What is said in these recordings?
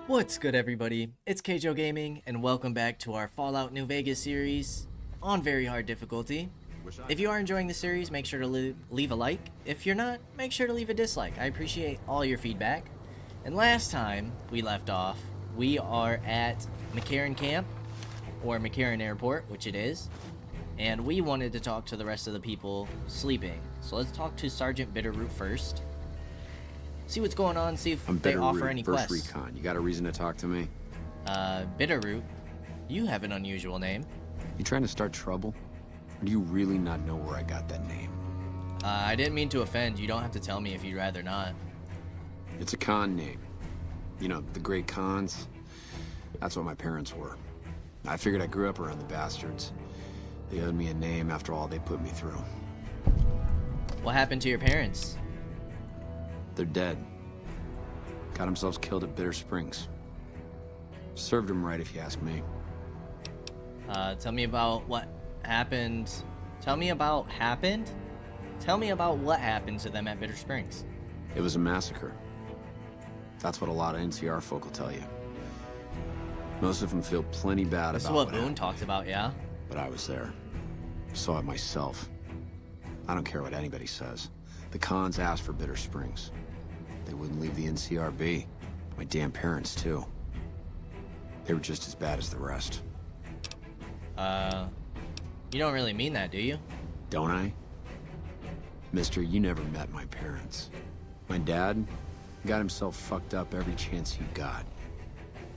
What's good, everybody? It's Kaige-O Gaming, and welcome back to our Fallout New Vegas series on very hard difficulty. If you are enjoying the series, make sure to leave a like. If you're not, make sure to leave a dislike. I appreciate all your feedback. And last time we left off, we are at McCarran Camp, or McCarran Airport, which it is. And we wanted to talk to the rest of the people sleeping. So let's talk to Sergeant Bitterroot first. See what's going on, see if they offer any quests. First Recon. You got a reason to talk to me? Bitterroot, you have an unusual name. You trying to start trouble? Or do you really not know where I got that name? I didn't mean to offend. You don't have to tell me if you'd rather not. It's a con name. You know, the great cons. That's what my parents were. I figured I grew up around the bastards. They owed me a name after all they put me through. What happened to your parents? They're dead. Got themselves killed at Bitter Springs. Served them right, if you ask me. Tell me about what happened. Tell me about what happened to them at Bitter Springs. It was a massacre. That's what a lot of NCR folk will tell you. Most of them feel plenty bad This is about what Boone talked about, yeah? But I was there. Saw it myself. I don't care what anybody says. The cons asked for Bitter Springs. They wouldn't leave the NCR be. My damn parents, too. They were just as bad as the rest. You don't really mean that, do you? Don't I? Mister, you never met my parents. My dad got himself fucked up every chance he got.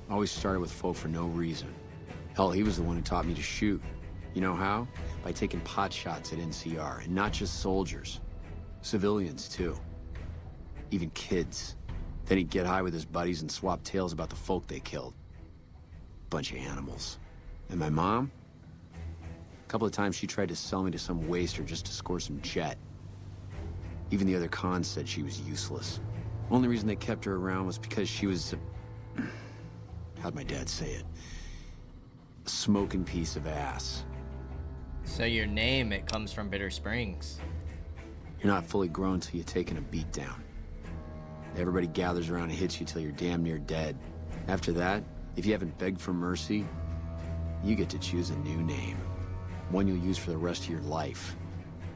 Always started with folk for no reason. Hell, he was the one who taught me to shoot. You know how? By taking pot shots at NCR, and not just soldiers. Civilians, too. Even kids. Then he'd get high with his buddies and swap tales about the folk they killed. Bunch of animals. And my mom? A couple of times she tried to sell me to some waster just to score some jet. Even the other cons said she was useless. Only reason they kept her around was because she was how'd my dad say it? A smoking piece of ass. So your name, it comes from Bitter Springs. You're not fully grown till you've taken a beat down. Everybody gathers around and hits you till you're damn near dead. After that, if you haven't begged for mercy, you get to choose a new name. One you'll use for the rest of your life.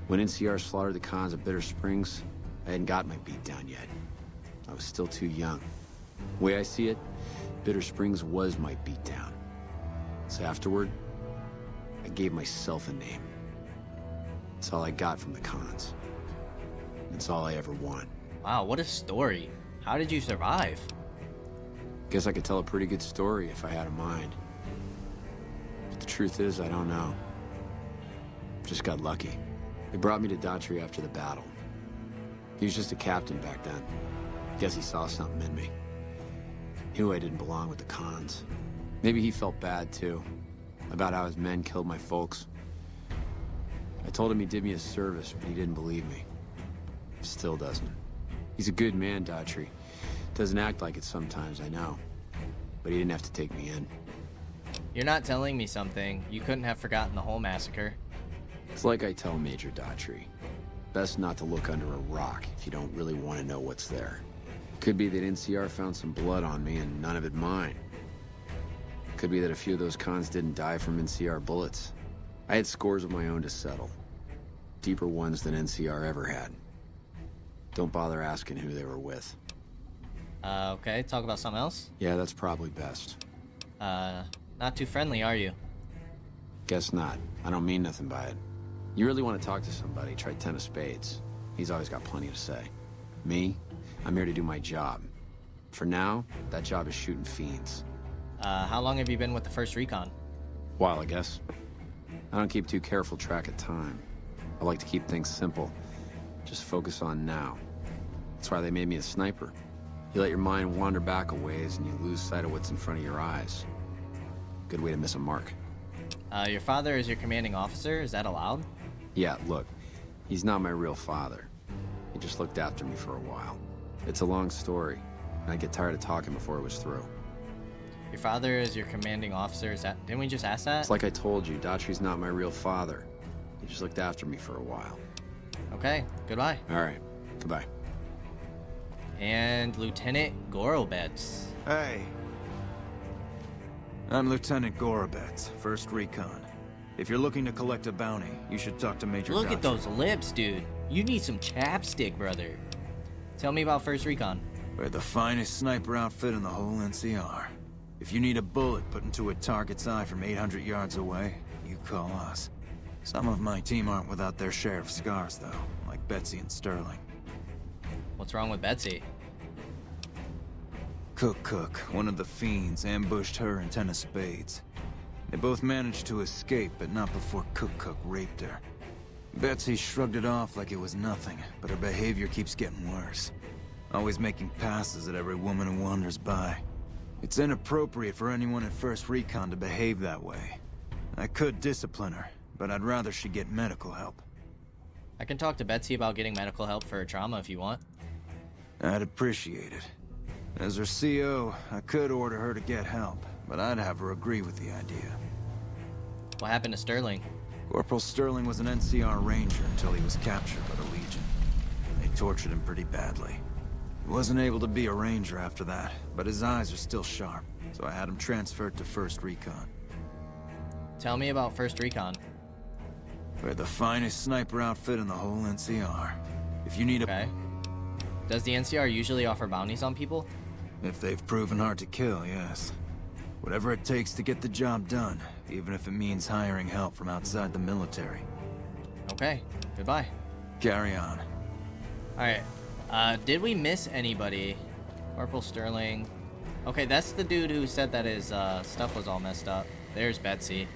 When NCR slaughtered the cons at Bitter Springs, I hadn't got my beat down yet. I was still too young. The way I see it, Bitter Springs was my beat down. So afterward, I gave myself a name. That's all I got from the cons. That's all I ever want. Wow, what a story. How did you survive? Guess I could tell a pretty good story if I had a mind. But the truth is, I don't know. Just got lucky. They brought me to Daughtry after the battle. He was just a captain back then. Guess he saw something in me. Knew I didn't belong with the cons. Maybe he felt bad, too. About how his men killed my folks. I told him he did me a service, but he didn't believe me. Still doesn't. He's a good man, Daughtry. Doesn't act like it sometimes, I know. But he didn't have to take me in. You're not telling me something. You couldn't have forgotten the whole massacre. It's like I tell Major Daughtry. Best not to look under a rock if you don't really want to know what's there. Could be that NCR found some blood on me and none of it mine. Could be that a few of those cons didn't die from NCR bullets. I had scores of my own to settle. Deeper ones than NCR ever had. Don't bother asking who they were with. Okay, talk about something else? Yeah, that's probably best. Not too friendly, are you? Guess not. I don't mean nothing by it. You really want to talk to somebody, try 10 of spades. He's always got plenty to say. Me? I'm here to do my job. For now, that job is shooting fiends. How long have you been with the First Recon? While, I guess. I don't keep too careful track of time. I like to keep things simple. Just focus on now. That's why they made me a sniper. You let your mind wander back a ways and you lose sight of what's in front of your eyes. Good way to miss a mark. Your father is your commanding officer, is that allowed? Yeah, look, he's not my real father. He just looked after me for a while. It's a long story, and I'd get tired of talking before it was through. Your father is your commanding officer, is that... Didn't we just ask that? It's like I told you, Daughtry's not my real father. He just looked after me for a while. Okay, goodbye. Alright, goodbye. And Lieutenant Gorobets. Hey, I'm Lieutenant Gorobets, 1st Recon. If you're looking to collect a bounty, you should talk to Major Look Dutch. at those lips, dude. You need some chapstick, brother. Tell me about 1st Recon. We're the finest sniper outfit in the whole NCR. If you need a bullet put into a target's eye from 800 yards away, you call us. Some of my team aren't without their share of scars, though, like Betsy and Sterling. What's wrong with Betsy? Cook, one of the fiends, ambushed her and 10 of spades. They both managed to escape, but not before Cook raped her. Betsy shrugged it off like it was nothing, but her behavior keeps getting worse. Always making passes at every woman who wanders by. It's inappropriate for anyone at 1st Recon to behave that way. I could discipline her, but I'd rather she get medical help. I can talk to Betsy about getting medical help for her trauma if you want. I'd appreciate it. As her CO, I could order her to get help, but I'd have her agree with the idea. What happened to Sterling? Corporal Sterling was an NCR ranger until he was captured by the Legion. They tortured him pretty badly. He wasn't able to be a ranger after that, but his eyes are still sharp, so I had him transferred to 1st Recon. Tell me about 1st Recon. We're the finest sniper outfit in the whole NCR. If you need Okay. Does the NCR usually offer bounties on people? If they've proven hard to kill, yes. Whatever it takes to get the job done, even if it means hiring help from outside the military. Okay, goodbye. Carry on. Alright, did we miss anybody? Corporal Sterling. Okay, that's the dude who said that his stuff was all messed up. There's Betsy.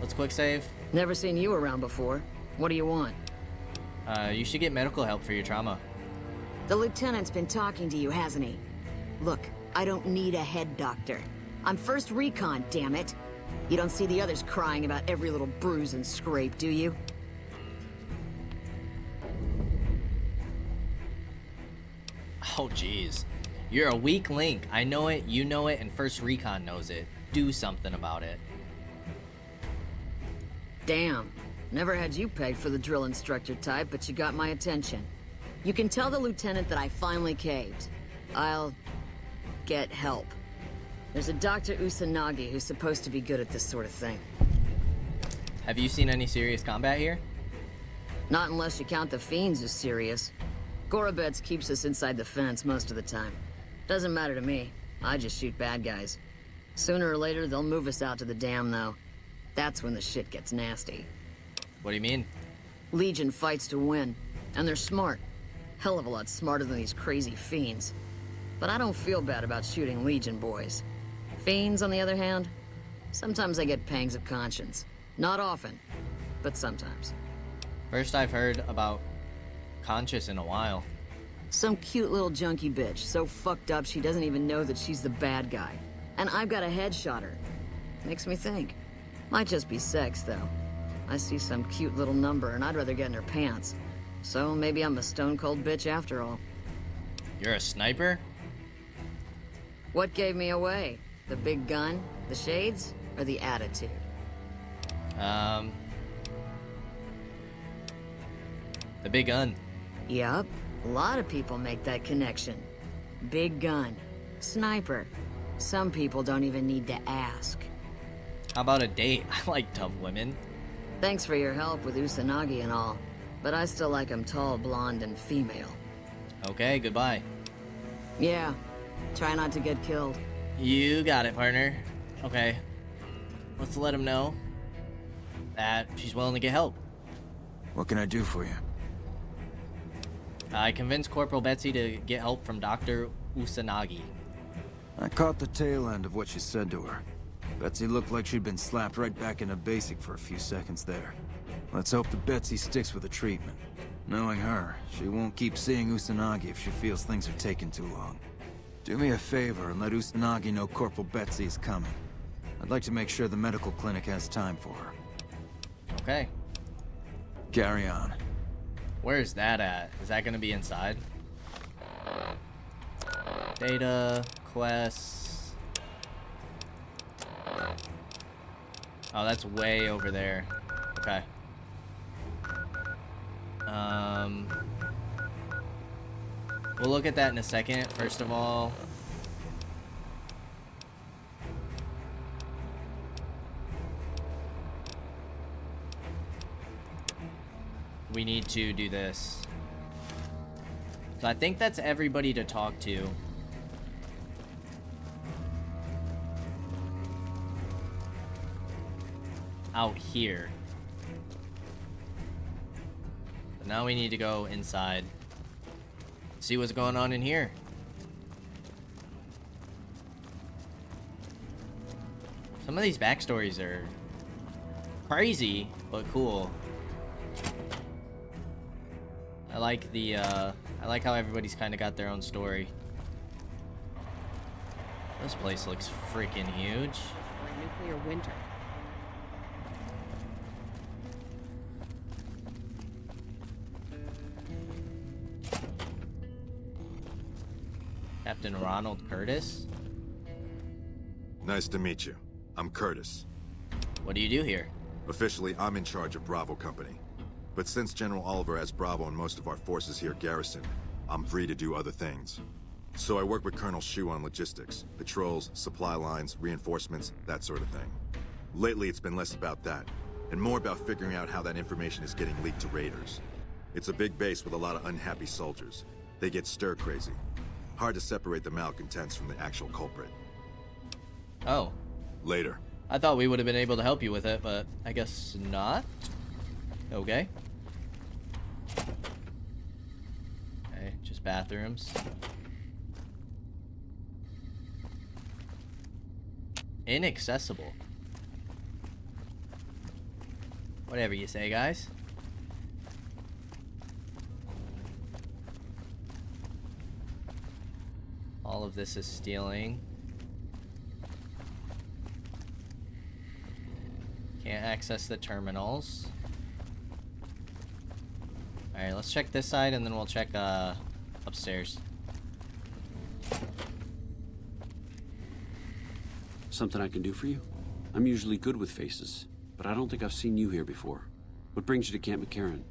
Let's quick save. Never seen you around before. What do you want? You should get medical help for your trauma. The lieutenant's been talking to you, hasn't he? Look, I don't need a head doctor. I'm 1st Recon, damn it. You don't see the others crying about every little bruise and scrape, do you? Oh, jeez. You're a weak link. I know it, you know it, and 1st Recon knows it. Do something about it. Damn. Never had you pegged for the drill instructor type, but you got my attention. You can tell the lieutenant that I finally caved. I'll get help. There's a Dr. Usanagi who's supposed to be good at this sort of thing. Have you seen any serious combat here? Not unless you count the fiends as serious. Gorobets keeps us inside the fence most of the time. Doesn't matter to me. I just shoot bad guys. Sooner or later, they'll move us out to the dam, though. That's when the shit gets nasty. What do you mean? Legion fights to win, and they're smart. Hell of a lot smarter than these crazy fiends. But I don't feel bad about shooting Legion boys. Fiends, on the other hand, sometimes I get pangs of conscience. Not often, but sometimes. First I've heard about Conscious in a while. Some cute little junkie bitch, so fucked up she doesn't even know that she's the bad guy. And I've got a headshot her. Makes me think. Might just be sex, though. I see some cute little number and I'd rather get in her pants. So maybe I'm a stone-cold bitch after all. You're a sniper? What gave me away? The big gun, the shades, or the attitude? The big gun. Yup, a lot of people make that connection. Big gun, sniper. Some people don't even need to ask. How about a date? I like tough women. Thanks for your help with Usanagi and all, but I still like 'em tall, blonde, and female. Okay, goodbye. Yeah, try not to get killed. You got it, partner. Okay. Let's let him know that she's willing to get help. What can I do for you? I convinced Corporal Betsy to get help from Dr. Usanagi. I caught the tail end of what she said to her. Betsy looked like she'd been slapped right back into basic for a few seconds there. Let's hope that Betsy sticks with the treatment. Knowing her, she won't keep seeing Usanagi if she feels things are taking too long. Do me a favor and let Usanagi know Corporal Betsy is coming. I'd like to make sure the medical clinic has time for her. Okay. Carry on. Where's that at? Is that gonna be inside? Data, quests. Oh, that's way over there. Okay. We'll look at that in a second. First of all, we need to do this. So I think that's everybody to talk to. Out here. But now we need to go inside. See what's going on in here. Some of these backstories are crazy, but cool. I like the, I like how everybody's kind of got their own story. This place looks freaking huge. For nuclear winter. Captain Ronald Curtis? Nice to meet you. I'm Curtis. What do you do here? Officially, I'm in charge of Bravo Company. But since General Oliver has Bravo and most of our forces here garrisoned, I'm free to do other things. So I work with Colonel Shu on logistics, patrols, supply lines, reinforcements, that sort of thing. Lately, it's been less about that, and more about figuring out how that information is getting leaked to raiders. It's a big base with a lot of unhappy soldiers. They get stir-crazy. Hard to separate the malcontents from the actual culprit. Oh. Later. I thought we would have been able to help you with it, but I guess not. Okay. Okay, just bathrooms. Inaccessible. Whatever you say, guys. All of this is stealing. Can't access the terminals. Alright, let's check this side and then we'll check upstairs. Something I can do for you? I'm usually good with faces, but I don't think I've seen you here before. What brings you to Camp McCarran?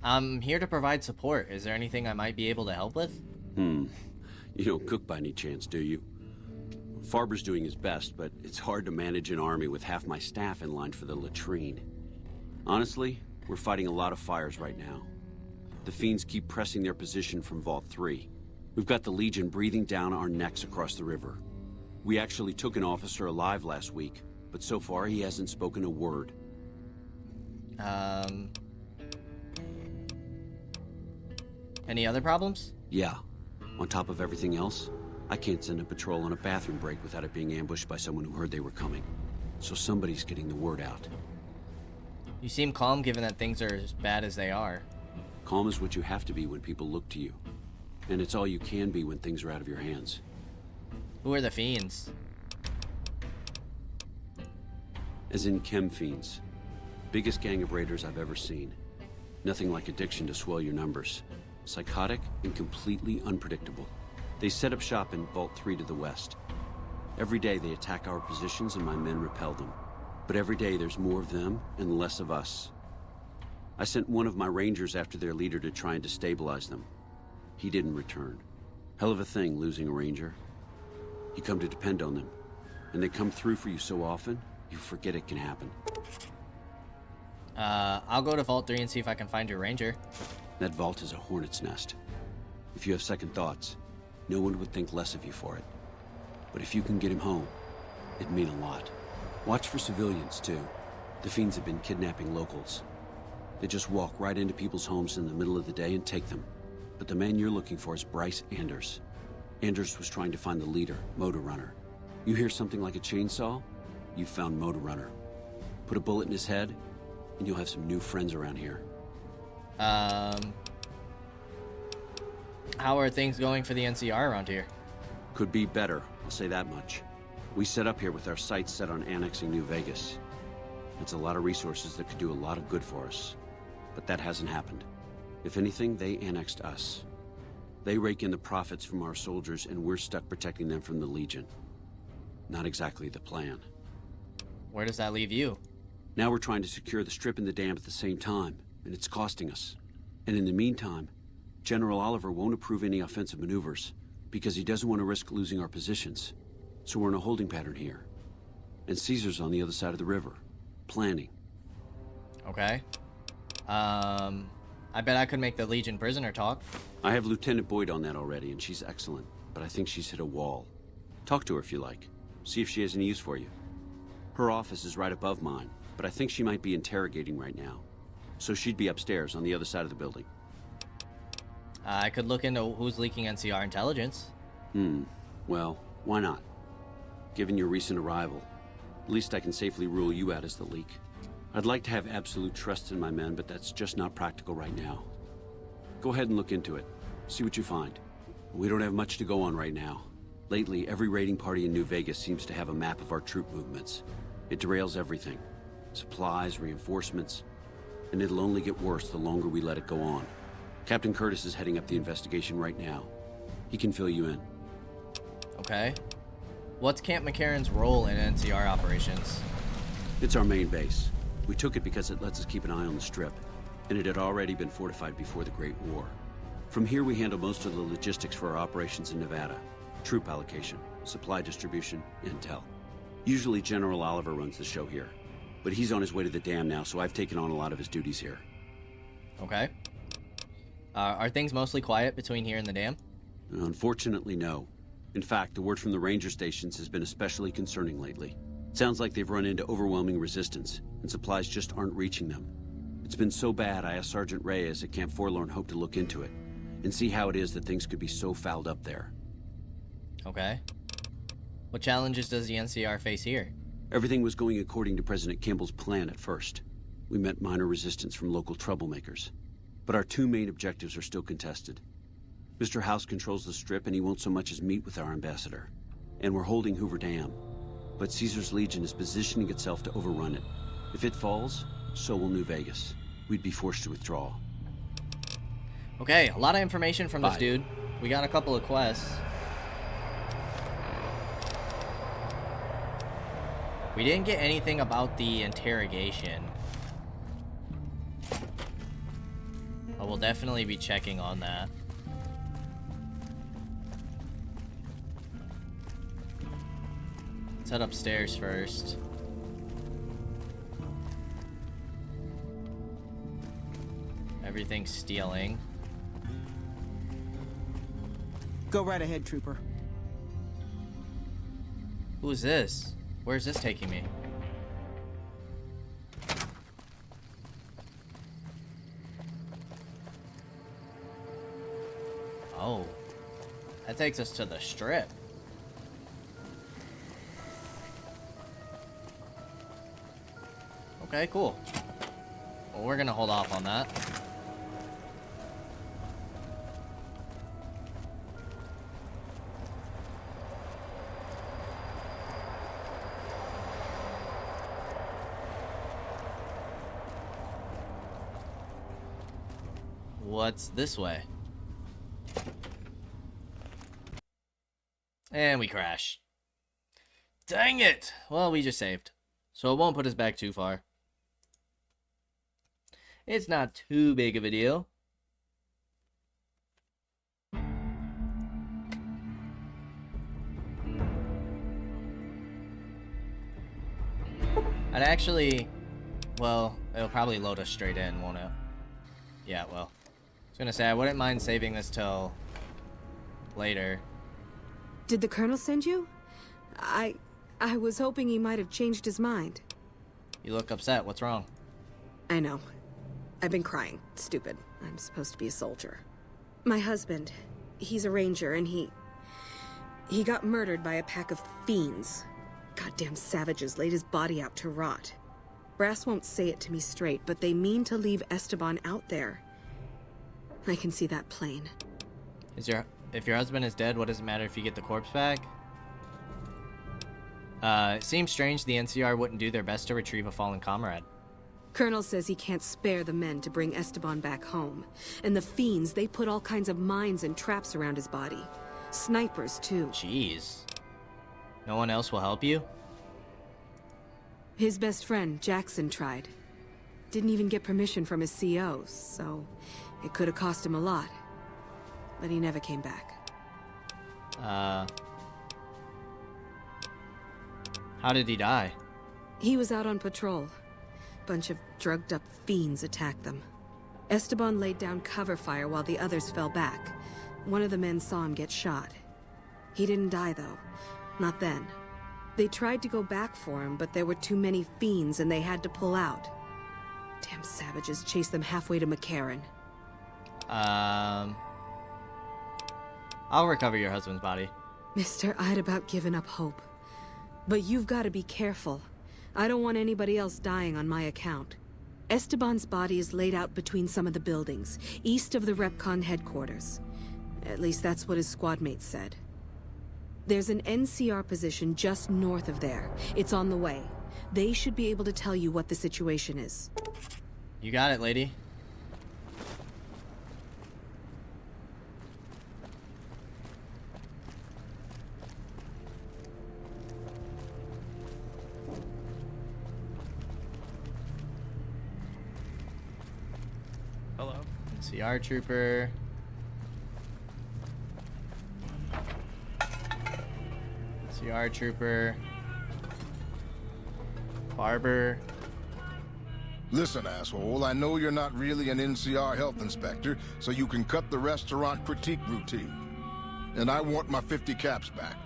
I'm here to provide support. Is there anything I might be able to help with? You don't cook by any chance, do you? Farber's doing his best, but it's hard to manage an army with half my staff in line for the latrine. Honestly, we're fighting a lot of fires right now. The Fiends keep pressing their position from Vault 3. We've got the Legion breathing down our necks across the river. We actually took an officer alive last week, but so far he hasn't spoken a word. Any other problems? Yeah. On top of everything else, I can't send a patrol on a bathroom break without it being ambushed by someone who heard they were coming. So somebody's getting the word out. You seem calm given that things are as bad as they are. Calm is what you have to be when people look to you. And it's all you can be when things are out of your hands. Who are the Fiends? As in chem fiends. Biggest gang of raiders I've ever seen. Nothing like addiction to swell your numbers. Psychotic and completely unpredictable. They set up shop in Vault 3 to the west. Every day they attack our positions and my men repel them. But every day there's more of them and less of us. I sent one of my rangers after their leader to try and destabilize them. He didn't return. Hell of a thing, losing a ranger. You come to depend on them. And they come through for you so often, you forget it can happen. I'll go to Vault 3 and see if I can find your ranger. That vault is a hornet's nest. If you have second thoughts, no one would think less of you for it. But if you can get him home, it'd mean a lot. Watch for civilians, too. The Fiends have been kidnapping locals. They just walk right into people's homes in the middle of the day and take them. But the man you're looking for is Bryce Anders. Anders was trying to find the leader, Motor Runner. You hear something like a chainsaw? You've found Motor Runner. Put a bullet in his head, and you'll have some new friends around here. How are things going for the NCR around here? Could be better, I'll say that much. We set up here with our sights set on annexing New Vegas. It's a lot of resources that could do a lot of good for us. But that hasn't happened. If anything, they annexed us. They rake in the profits from our soldiers, and we're stuck protecting them from the Legion. Not exactly the plan. Where does that leave you? Now we're trying to secure the strip and the dam at the same time, and it's costing us. And in the meantime, General Oliver won't approve any offensive maneuvers, because he doesn't want to risk losing our positions. So we're in a holding pattern here. And Caesar's on the other side of the river. Planning. Okay. I bet I could make the Legion prisoner talk. I have Lieutenant Boyd on that already, and she's excellent. But I think she's hit a wall. Talk to her if you like. See if she has any use for you. Her office is right above mine, but I think she might be interrogating right now. So she'd be upstairs on the other side of the building. I could look into who's leaking NCR intelligence. Well, why not? Given your recent arrival, at least I can safely rule you out as the leak. I'd like to have absolute trust in my men, but that's just not practical right now. Go ahead and look into it. See what you find. We don't have much to go on right now. Lately, every raiding party in New Vegas seems to have a map of our troop movements. It derails everything. Supplies, reinforcements, and it'll only get worse the longer we let it go on. Captain Curtis is heading up the investigation right now. He can fill you in. Okay. What's Camp McCarran's role in NCR operations? It's our main base. We took it because it lets us keep an eye on the Strip, and it had already been fortified before the Great War. From here, we handle most of the logistics for our operations in Nevada. Troop allocation, supply distribution, intel. Usually General Oliver runs the show here, but he's on his way to the dam now, so I've taken on a lot of his duties here. Okay. Are things mostly quiet between here and the dam? Unfortunately, no. In fact, the word from the ranger stations has been especially concerning lately. Sounds like they've run into overwhelming resistance, and supplies just aren't reaching them. It's been so bad, I asked Sergeant Reyes at Camp Forlorn Hope to look into it, and see how it is that things could be so fouled up there. Okay. What challenges does the NCR face here? Everything was going according to President Kimball's plan at first. We met minor resistance from local troublemakers. But our two main objectives are still contested. Mr. House controls the Strip, and he won't so much as meet with our ambassador. And we're holding Hoover Dam. But Caesar's Legion is positioning itself to overrun it. If it falls, so will New Vegas. We'd be forced to withdraw. Okay, a lot of information from this Bye. dude. We got a couple of quests. We didn't get anything about the interrogation. But we'll definitely be checking on that. Let's head upstairs first. Everything's stealing. Go right ahead, Trooper. Who's this? Where's this taking me? Oh. That takes us to the Strip. Okay, cool. Well, we're gonna hold off on that. What's this way? And we crash. Dang it! Well, we just saved. So it won't put us back too far. It's not too big of a deal. I'd actually... Well, it'll probably load us straight in, won't it? Yeah, well. I was gonna say, I wouldn't mind saving this till... later. Did the Colonel send you? I was hoping he might have changed his mind. You look upset. What's wrong? I know. I've been crying. Stupid. I'm supposed to be a soldier. My husband, he's a ranger, and he got murdered by a pack of fiends. Goddamn savages laid his body out to rot. Brass won't say it to me straight, but they mean to leave Esteban out there. I can see that plain. If your husband is dead, what does it matter if you get the corpse back? It seems strange the NCR wouldn't do their best to retrieve a fallen comrade. Colonel says he can't spare the men to bring Esteban back home. And the fiends, they put all kinds of mines and traps around his body. Snipers, too. Jeez. No one else will help you? His best friend, Jackson, tried. Didn't even get permission from his CO, so it could have cost him a lot. But he never came back. How did he die? He was out on patrol. Bunch of drugged-up fiends attacked them. Esteban laid down cover fire while the others fell back. One of the men saw him get shot. He didn't die, though. Not then. They tried to go back for him, but there were too many fiends and they had to pull out. Damn savages chased them halfway to McCarran. I'll recover your husband's body. Mister, I'd about given up hope. But you've got to be careful. I don't want anybody else dying on my account. Esteban's body is laid out between some of the buildings, east of the Repcon headquarters. At least that's what his squad mates said. There's an NCR position just north of there. It's on the way. They should be able to tell you what the situation is. You got it, lady. Hello. NCR trooper. NCR trooper. Barber. Listen, asshole, I know you're not really an NCR health inspector, so you can cut the restaurant critique routine. And I want my 50 caps back,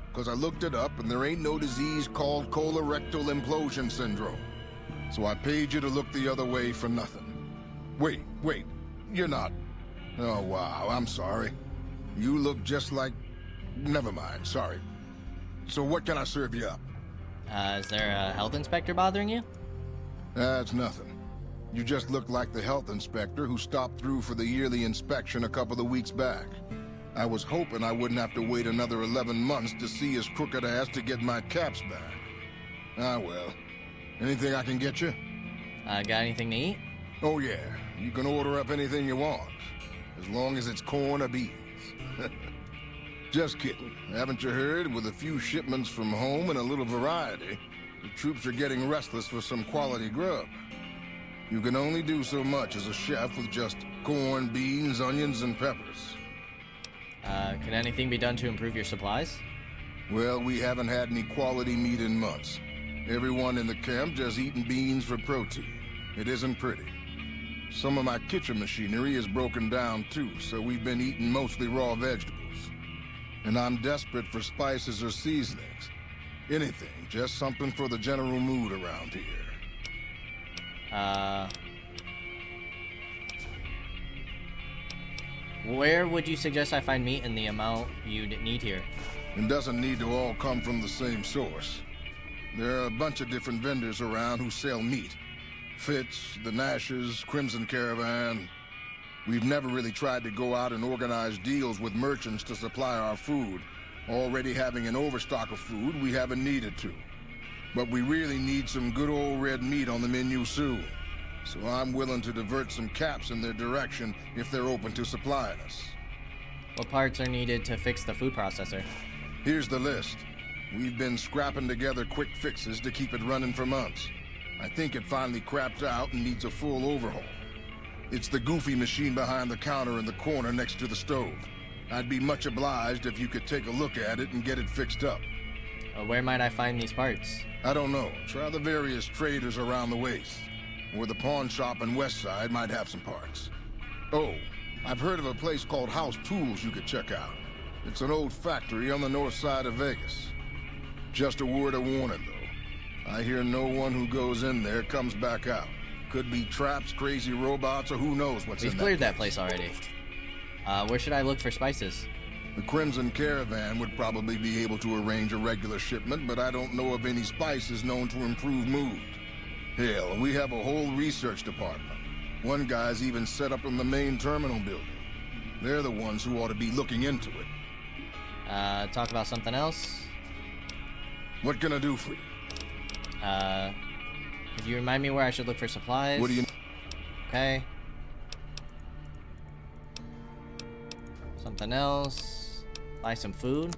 because I looked it up and there ain't no disease called colorectal implosion syndrome. So I paid you to look the other way for nothing. Wait, you're not... Oh, wow, I'm sorry. You look just like... Never mind, sorry. So what can I serve you up? Is there a health inspector bothering you? That's nothing. You just look like the health inspector who stopped through for the yearly inspection a couple of weeks back. I was hoping I wouldn't have to wait another 11 months to see his crooked ass to get my caps back. Ah, well. Anything I can get you? Got anything to eat? Oh, yeah. You can order up anything you want. As long as it's corn or beans. Just kidding. Haven't you heard? With a few shipments from home and a little variety, the troops are getting restless for some quality grub. You can only do so much as a chef with just corn, beans, onions, and peppers. Can anything be done to improve your supplies? Well, we haven't had any quality meat in months. Everyone in the camp just eating beans for protein. It isn't pretty. Some of my kitchen machinery is broken down too, so we've been eating mostly raw vegetables. And I'm desperate for spices or seasonings. Anything, just something for the general mood around here. Where would you suggest I find meat in the amount you'd need here? It doesn't need to all come from the same source. There are a bunch of different vendors around who sell meat. Fitz, the Nashes, Crimson Caravan. We've never really tried to go out and organize deals with merchants to supply our food. Already having an overstock of food, we haven't needed to. But we really need some good old red meat on the menu soon. So I'm willing to divert some caps in their direction if they're open to supplying us. What parts are needed to fix the food processor? Here's the list. We've been scrapping together quick fixes to keep it running for months. I think it finally crapped out and needs a full overhaul. It's the goofy machine behind the counter in the corner next to the stove. I'd be much obliged if you could take a look at it and get it fixed up. Where might I find these parts? I don't know. Try the various traders around the waste. Or the pawn shop in West Side might have some parts. Oh, I've heard of a place called House Tools you could check out. It's an old factory on the north side of Vegas. Just a word of warning, though. I hear no one who goes in there comes back out. Could be traps, crazy robots, or who knows what's in We've that cleared that place already. Where should I look for spices? The Crimson Caravan would probably be able to arrange a regular shipment, but I don't know of any spices known to improve mood. Hell, we have a whole research department. One guy's even set up in the main terminal building. They're the ones who ought to be looking into it. Talk about something else? What can I do for you? Could you remind me where I should look for supplies? What do you... Okay. Something else. Buy some food.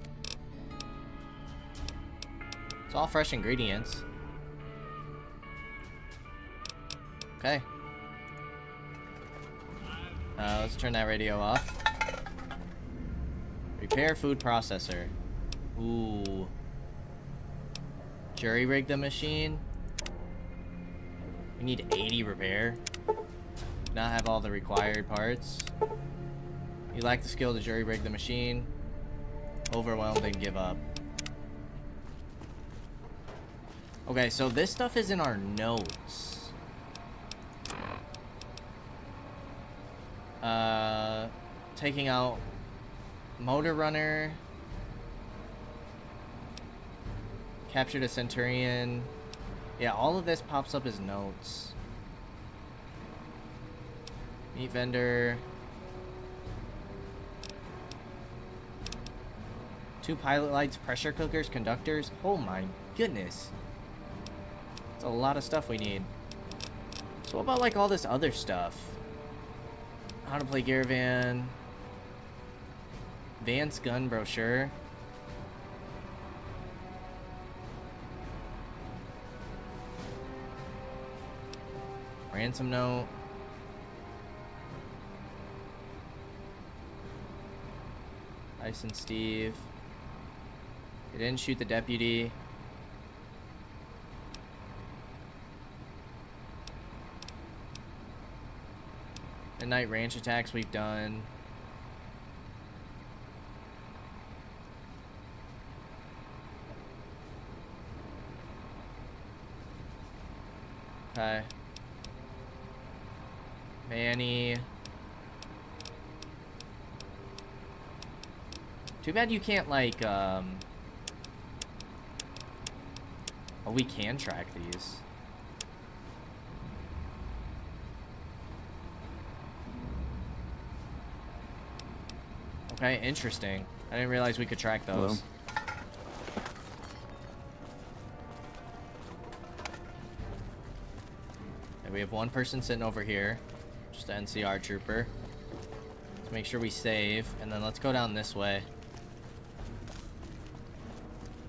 It's all fresh ingredients. Okay. Let's turn that radio off. Repair food processor. Ooh. Jury-rig the machine. We need 80 repair. Not have all the required parts. You lack the skill to jury-rig the machine. Overwhelmed and give up. Okay, so this stuff is in our notes. Taking out motor runner. Captured a Centurion. Yeah, all of this pops up as notes. Meat vendor. 2 pilot lights, pressure cookers, conductors. Oh my goodness. That's a lot of stuff we need. So what about like all this other stuff? How to play gear van. Vance gun brochure. Ransom note. Tyson Steve. They didn't shoot the deputy. Midnight ranch attacks we've done. Okay. Manny. Too bad you can't, like, oh, we can track these. Okay, interesting. I didn't realize we could track those. Hello? And we have one person sitting over here. Just an NCR trooper. Let's make sure we save, and then let's go down this way.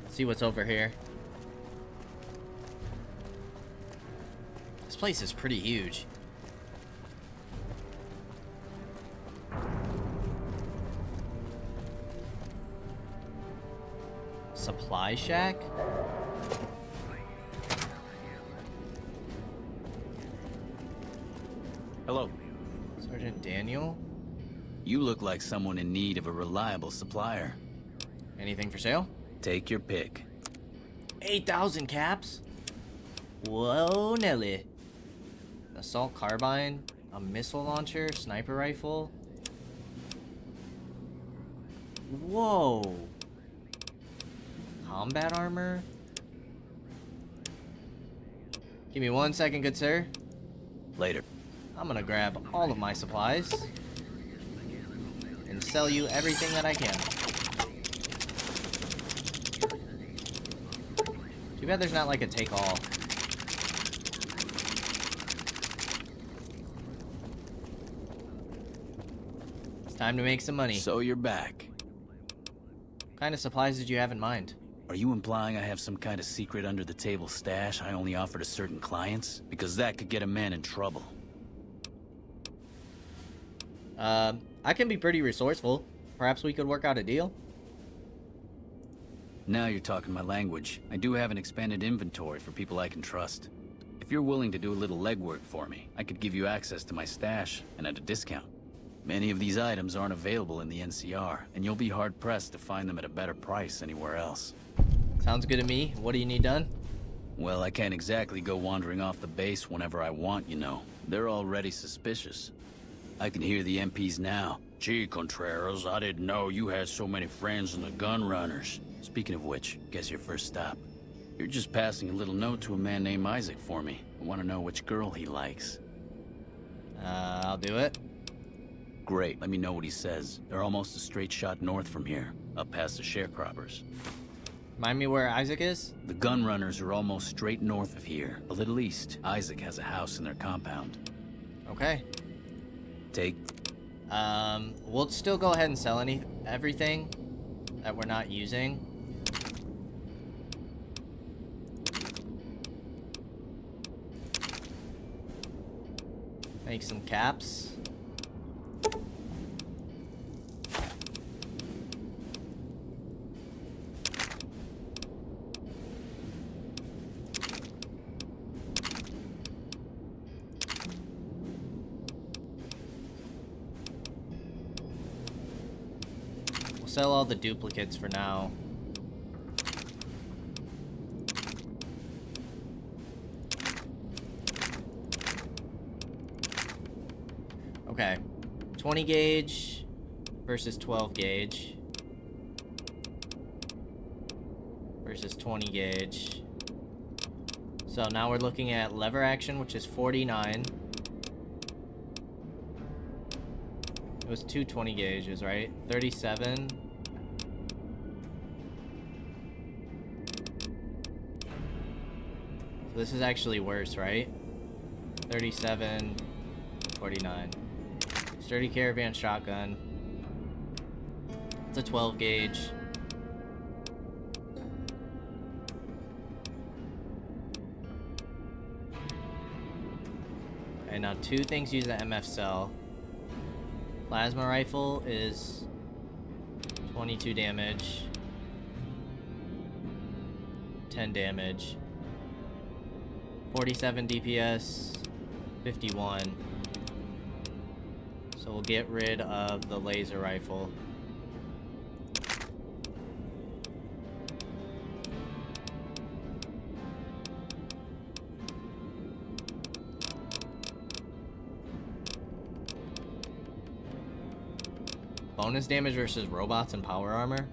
See what's over here. This place is pretty huge. Supply shack? Hello. Sergeant Daniel? You look like someone in need of a reliable supplier. Anything for sale? Take your pick. 8,000 caps? Whoa, Nelly. Assault carbine, a missile launcher, sniper rifle. Whoa. Combat armor? Give me 1 second, good sir. Later. I'm gonna grab all of my supplies and sell you everything that I can. Too bad there's not like a take-all. It's time to make some money. So you're back. What kind of supplies did you have in mind? Are you implying I have some kind of secret under-the-table stash I only offer to certain clients? Because that could get a man in trouble. I can be pretty resourceful. Perhaps we could work out a deal? Now you're talking my language. I do have an expanded inventory for people I can trust. If you're willing to do a little legwork for me, I could give you access to my stash, and at a discount. Many of these items aren't available in the NCR, and you'll be hard-pressed to find them at a better price anywhere else. Sounds good to me. What do you need done? Well, I can't exactly go wandering off the base whenever I want, you know. They're already suspicious. I can hear the MPs now. Gee, Contreras, I didn't know you had so many friends in the gun runners. Speaking of which, guess your first stop. You're just passing a little note to a man named Isaac for me. I want to know which girl he likes. I'll do it. Great, let me know what he says. They're almost a straight shot north from here, up past the sharecroppers. Remind me where Isaac is? The gun runners are almost straight north of here, a little east. Isaac has a house in their compound. Okay. Take. We'll still go ahead and sell everything that we're not using. Make some caps. sell all the duplicates for now. Okay. 20 gauge versus 12 gauge. Versus 20 gauge. So now we're looking at lever action, which is 49. It was 220 gauges, right? 37. So this is actually worse, right? 37, 49. Sturdy caravan shotgun. It's a 12 gauge. Okay, now two things use the MF cell. Plasma rifle is 22 damage. 10 damage. 47 DPS. 51. So we'll get rid of the laser rifle. Bonus damage versus robots and power armor.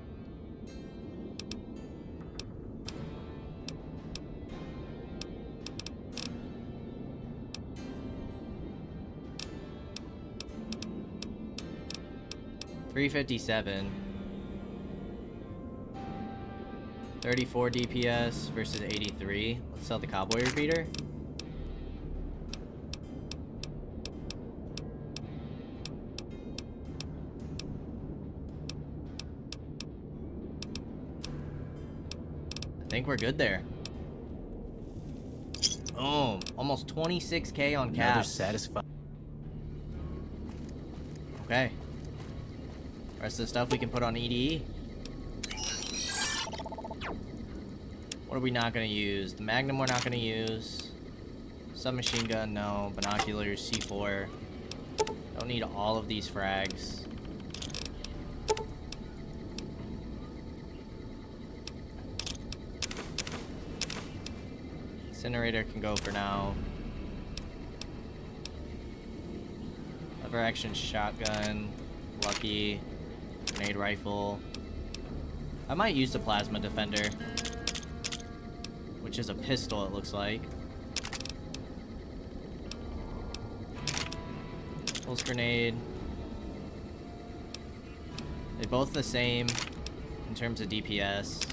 $357. 34 DPS versus 83. Let's sell the cowboy repeater. I think we're good there. Oh, almost 26k on caps. Satisfied. Okay. Rest of the stuff we can put on EDE. What are we not gonna use? The Magnum we're not gonna use. Submachine gun, no. Binoculars, C4. Don't need all of these frags. Incinerator can go for now. Lever action shotgun. Lucky. Grenade rifle. I might use the plasma defender, which is a pistol, it looks like. Pulse grenade. They're both the same in terms of DPS.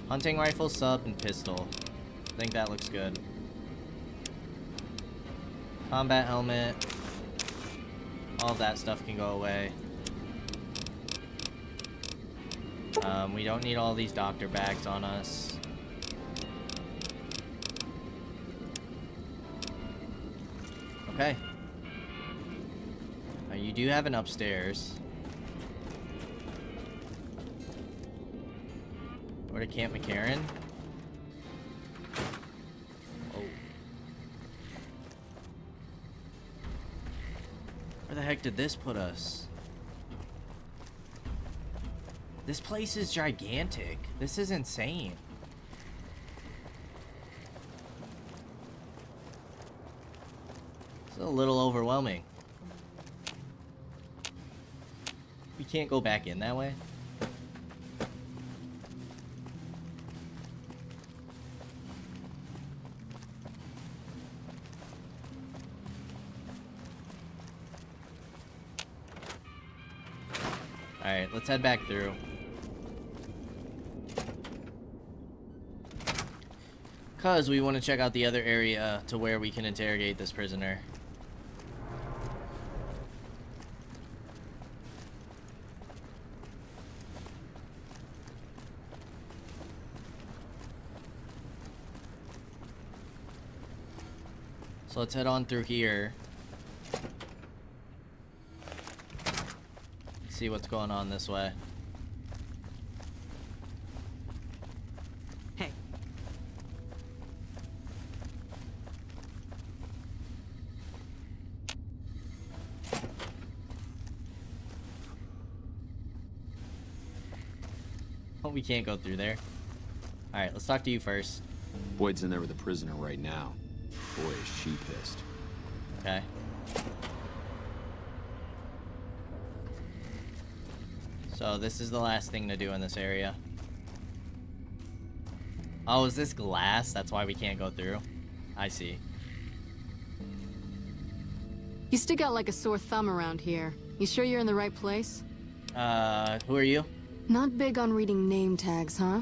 Hunting rifle, sub, and pistol. I think that looks good. Combat helmet. All of that stuff can go away. We don't need all these doctor bags on us. Okay. Now you do have an upstairs. Where to Camp McCarran? Oh. Where the heck did this put us? This place is gigantic. This is insane. It's a little overwhelming. We can't go back in that way. Alright, let's head back through. Because we want to check out the other area to where we can interrogate this prisoner. So let's head on through here. See what's going on this way. Hey. We can't go through there. Alright, let's talk to you first. Boyd's in there with a prisoner right now. Boy, is she pissed. Okay. So this is the last thing to do in this area. Oh, is this glass? That's why we can't go through. I see. You stick out like a sore thumb around here. You sure you're in the right place? Who are you? Not big on reading name tags, huh?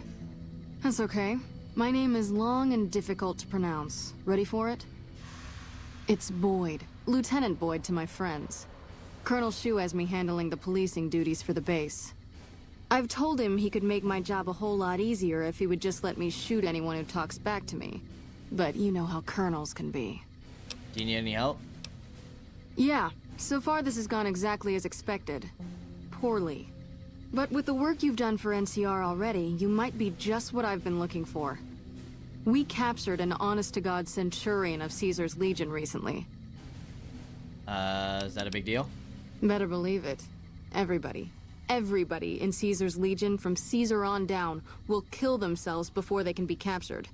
That's okay. My name is long and difficult to pronounce. Ready for it? It's Boyd. Lieutenant Boyd to my friends. Colonel Shu has me handling the policing duties for the base. I've told him he could make my job a whole lot easier if he would just let me shoot anyone who talks back to me. But you know how colonels can be. Do you need any help? Yeah, so far this has gone exactly as expected. Poorly. But with the work you've done for NCR already, you might be just what I've been looking for. We captured an honest-to-God Centurion of Caesar's Legion recently. Is that a big deal? Better believe it. Everybody in Caesar's Legion from Caesar on down will kill themselves before they can be captured.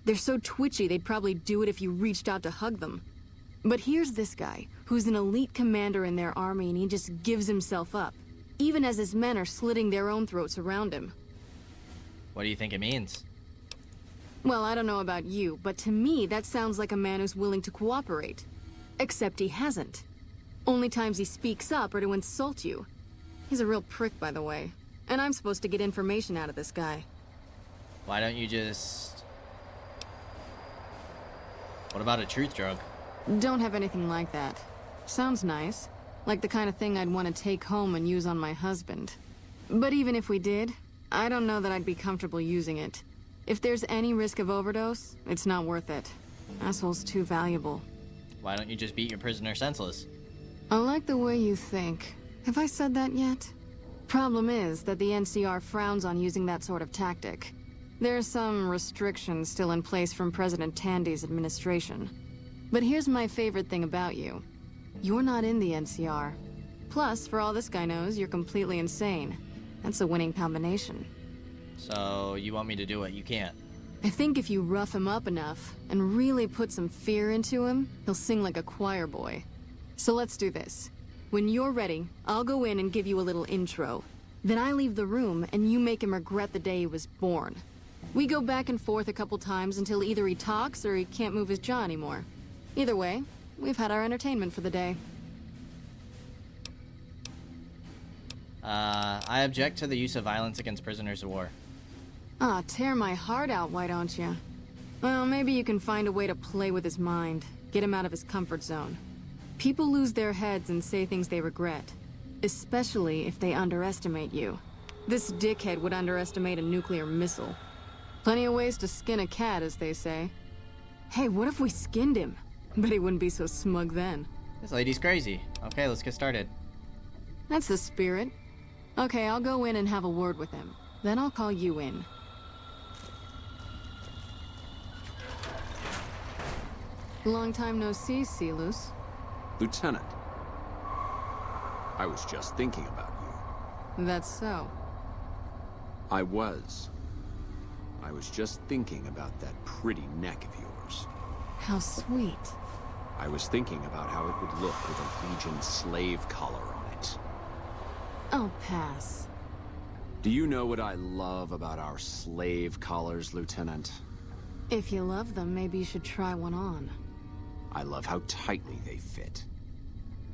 They're so twitchy they'd probably do it if you reached out to hug them. But here's this guy, who's an elite commander in their army, and he just gives himself up, even as his men are slitting their own throats around him. What do you think it means? Well, I don't know about you, but to me that sounds like a man who's willing to cooperate. Except he hasn't. Only times he speaks up are to insult you. He's a real prick, by the way. And I'm supposed to get information out of this guy. Why don't you just... What about a truth drug? Don't have anything like that. Sounds nice. Like the kind of thing I'd want to take home and use on my husband. But even if we did, I don't know that I'd be comfortable using it. If there's any risk of overdose, it's not worth it. Asshole's too valuable. Why don't you just beat your prisoner senseless? I like the way you think. Have I said that yet? Problem is that the NCR frowns on using that sort of tactic. There are some restrictions still in place from President Tandy's administration. But here's my favorite thing about you. You're not in the NCR. Plus, for all this guy knows, you're completely insane. That's a winning combination. So, you want me to do what you can't? I think if you rough him up enough, and really put some fear into him, he'll sing like a choir boy. So let's do this. When you're ready, I'll go in and give you a little intro. Then I leave the room, and you make him regret the day he was born. We go back and forth a couple times until either he talks or he can't move his jaw anymore. Either way, we've had our entertainment for the day. I object to the use of violence against prisoners of war. Ah, tear my heart out, why don't you? Well, maybe you can find a way to play with his mind, get him out of his comfort zone. People lose their heads and say things they regret, especially if they underestimate you. This dickhead would underestimate a nuclear missile. Plenty of ways to skin a cat, as they say. Hey, what if we skinned him? Bet he wouldn't be so smug then. This lady's crazy. Okay, let's get started. That's the spirit. Okay, I'll go in and have a word with him. Then I'll call you in. Long time no see, Silus. Lieutenant, I was just thinking about you. That's so. I was just thinking about that pretty neck of yours. How sweet. I was thinking about how it would look with a Legion slave collar on it. I'll pass. Do you know what I love about our slave collars, Lieutenant? If you love them, maybe you should try one on. I love how tightly they fit.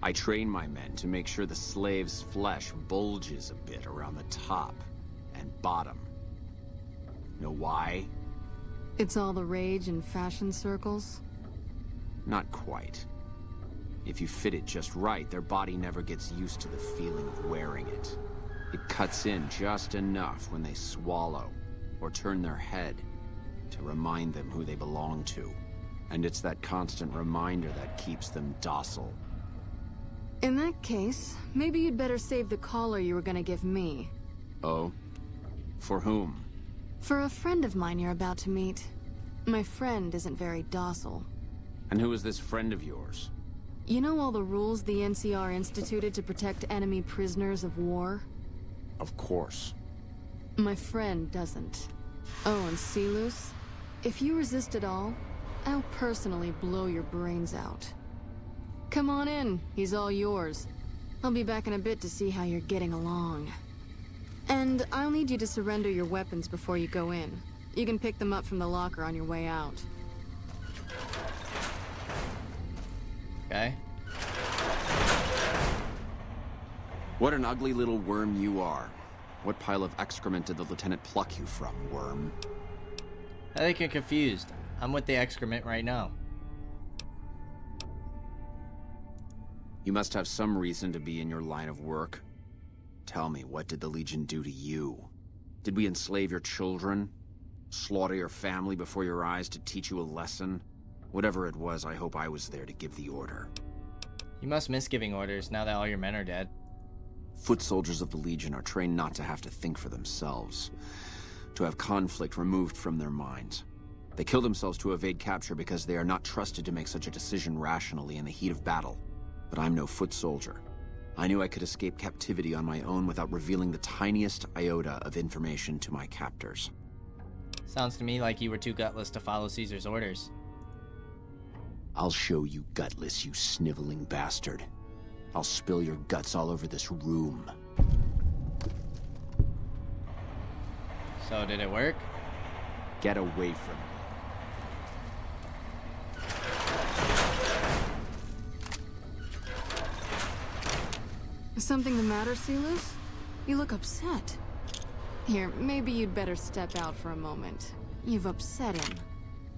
I train my men to make sure the slave's flesh bulges a bit around the top and bottom. Know why? It's all the rage in fashion circles? Not quite. If you fit it just right, their body never gets used to the feeling of wearing it. It cuts in just enough when they swallow or turn their head to remind them who they belong to. And it's that constant reminder that keeps them docile. In that case, maybe you'd better save the collar you were gonna give me. Oh? For whom? For a friend of mine you're about to meet. My friend isn't very docile. And who is this friend of yours? You know all the rules the NCR instituted to protect enemy prisoners of war? Of course. My friend doesn't. Oh, and Silus, if you resist at all, I'll personally blow your brains out. Come on in, he's all yours. I'll be back in a bit to see how you're getting along. And I'll need you to surrender your weapons before you go in. You can pick them up from the locker on your way out. Okay. What an ugly little worm you are. What pile of excrement did the lieutenant pluck you from, worm? I think you're confused. I'm with the excrement right now. You must have some reason to be in your line of work. Tell me, what did the Legion do to you? Did we enslave your children? Slaughter your family before your eyes to teach you a lesson? Whatever it was, I hope I was there to give the order. You must miss giving orders now that all your men are dead. Foot soldiers of the Legion are trained not to have to think for themselves, to have conflict removed from their minds. They kill themselves to evade capture because they are not trusted to make such a decision rationally in the heat of battle. But I'm no foot soldier. I knew I could escape captivity on my own without revealing the tiniest iota of information to my captors. Sounds to me like you were too gutless to follow Caesar's orders. I'll show you gutless, you sniveling bastard. I'll spill your guts all over this room. So did it work? Get away from me. Is something the matter, Silus? You look upset. Here, maybe you'd better step out for a moment. You've upset him.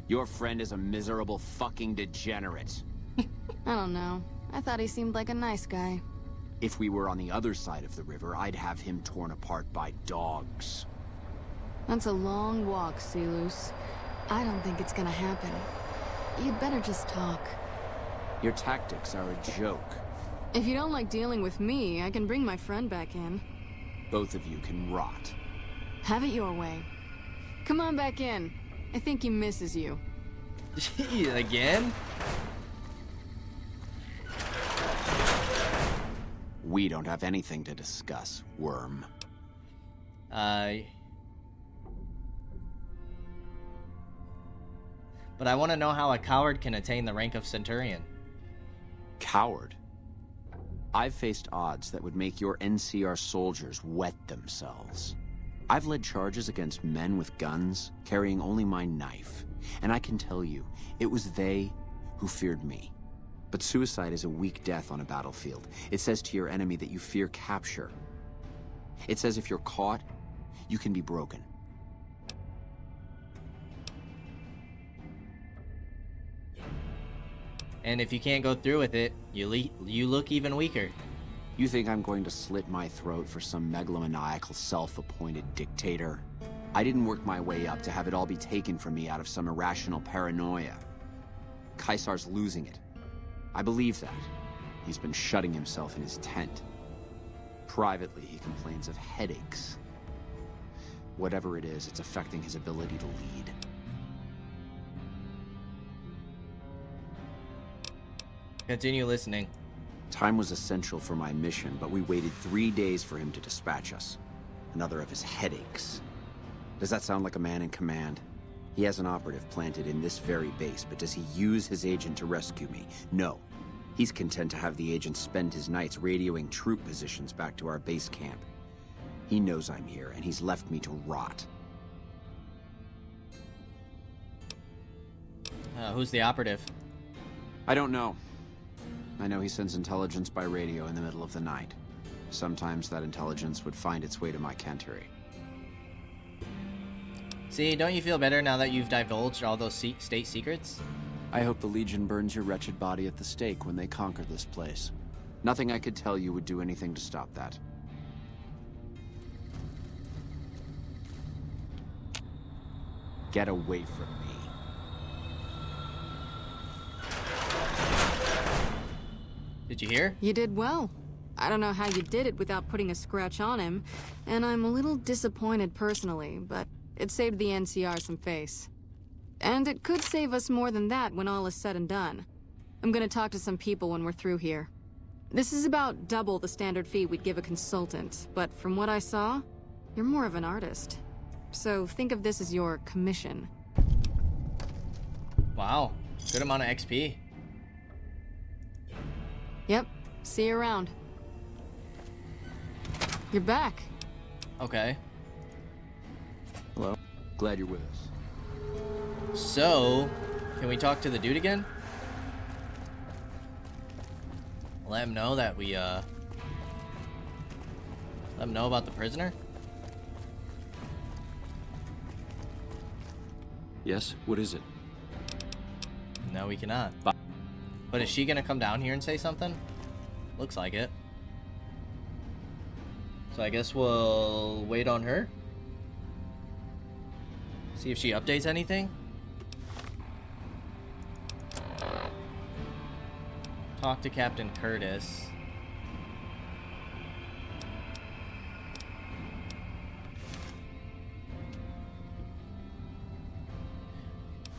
Your friend is a miserable fucking degenerate. I don't know. I thought he seemed like a nice guy. If we were on the other side of the river, I'd have him torn apart by dogs. That's a long walk, Silus. I don't think it's gonna happen. You'd better just talk. Your tactics are a joke. If you don't like dealing with me, I can bring my friend back in. Both of you can rot. Have it your way. Come on back in. I think he misses you. Again? We don't have anything to discuss, worm. But I want to know how a coward can attain the rank of Centurion. Coward? I've faced odds that would make your NCR soldiers wet themselves. I've led charges against men with guns, carrying only my knife. And I can tell you, it was they who feared me. But suicide is a weak death on a battlefield. It says to your enemy that you fear capture. It says if you're caught, you can be broken. And if you can't go through with it, you look even weaker. You think I'm going to slit my throat for some megalomaniacal self-appointed dictator? I didn't work my way up to have it all be taken from me out of some irrational paranoia. Caesar's losing it. I believe that. He's been shutting himself in his tent. Privately, he complains of headaches. Whatever it is, it's affecting his ability to lead. Continue listening. Time was essential for my mission, but we waited 3 days for him to dispatch us. Another of his headaches. Does that sound like a man in command? He has an operative planted in this very base, but does he use his agent to rescue me? No. He's content to have the agent spend his nights radioing troop positions back to our base camp. He knows I'm here, and he's left me to rot. Who's the operative? I don't know. I know he sends intelligence by radio in the middle of the night. Sometimes that intelligence would find its way to my cantery. See, don't you feel better now that you've divulged all those state secrets? I hope the Legion burns your wretched body at the stake when they conquer this place. Nothing I could tell you would do anything to stop that. Get away from me. Did you hear? You did well. I don't know how you did it without putting a scratch on him, and I'm a little disappointed personally, but it saved the NCR some face. And it could save us more than that when all is said and done. I'm gonna talk to some people when we're through here. This is about double the standard fee we'd give a consultant, but from what I saw, You're more of an artist. So think of this as your commission. Wow. Good amount of XP. Yep. See you around. You're back. Okay. Hello? Glad you're with us. So, can we talk to the dude again? Let him know that we, let him know about the prisoner? Yes, what is it? No, we cannot. But is she gonna come down here and say something? Looks like it. So I guess we'll wait on her. See if she updates anything. Talk to Captain Curtis.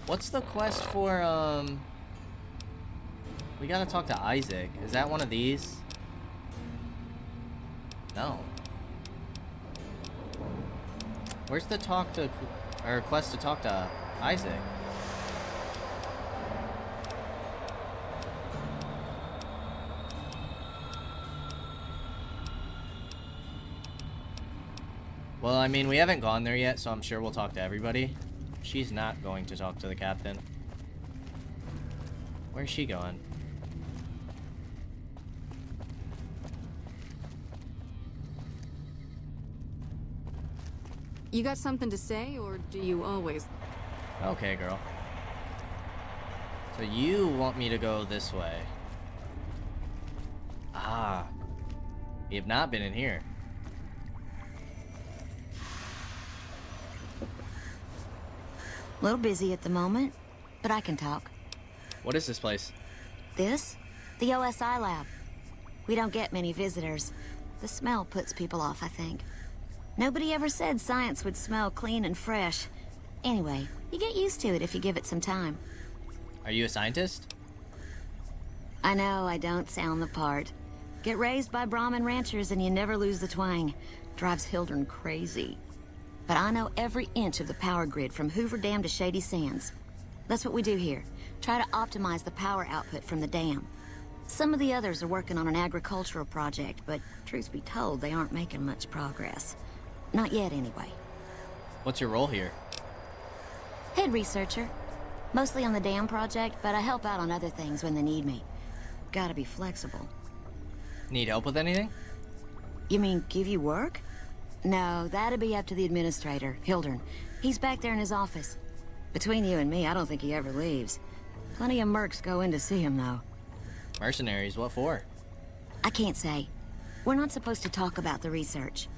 What's the quest for, we gotta talk to Isaac. Is that one of these? No. Where's the quest to talk to Isaac? Well, I mean, we haven't gone there yet, so I'm sure we'll talk to everybody. She's not going to talk to the captain. Where's she going? You got something to say, or do you always? Okay, girl. So you want me to go this way. Ah. We have not been in here. A little busy at the moment, but I can talk. What is this place? This? The OSI lab. We don't get many visitors. The smell puts people off, I think. Nobody ever said science would smell clean and fresh. Anyway, you get used to it if you give it some time. Are you a scientist? I know I don't sound the part. Get raised by Brahmin ranchers and you never lose the twang. Drives Hildern crazy. But I know every inch of the power grid from Hoover Dam to Shady Sands. That's what we do here. Try to optimize the power output from the dam. Some of the others are working on an agricultural project, but truth be told, they aren't making much progress. Not yet, anyway. What's your role here? Head researcher. Mostly on the dam project, but I help out on other things when they need me. Gotta be flexible. Need help with anything? You mean give you work? No, that'd be up to the administrator, Hildern. He's back there in his office. Between you and me, I don't think he ever leaves. Plenty of mercs go in to see him, though. Mercenaries, what for? I can't say. We're not supposed to talk about the research.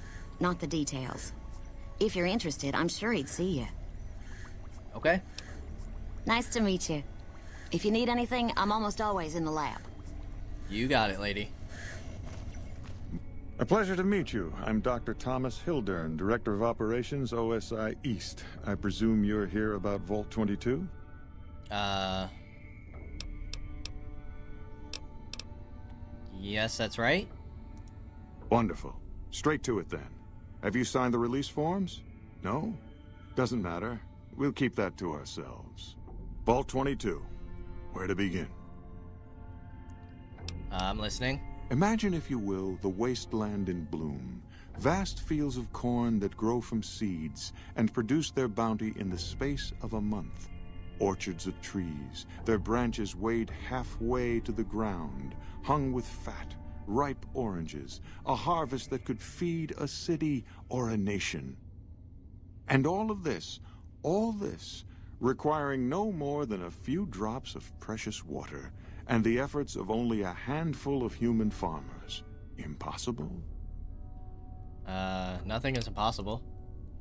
Not the details. If you're interested, I'm sure he'd see you. Okay. Nice to meet you. If you need anything, I'm almost always in the lab. You got it, lady. A pleasure to meet you. I'm Dr. Thomas Hildern, Director of Operations, OSI East. I presume you're here about Vault 22? Yes, that's right. Wonderful. Straight to it then. Have you signed the release forms? No? Doesn't matter. We'll keep that to ourselves. Vault 22. Where to begin? I'm listening. Imagine, if you will, the wasteland in bloom. Vast fields of corn that grow from seeds and produce their bounty in the space of a month. Orchards of trees, their branches weighed halfway to the ground, hung with fat, ripe oranges, a harvest that could feed a city or a nation. And all this, requiring no more than a few drops of precious water, and the efforts of only a handful of human farmers. Impossible? Nothing is impossible.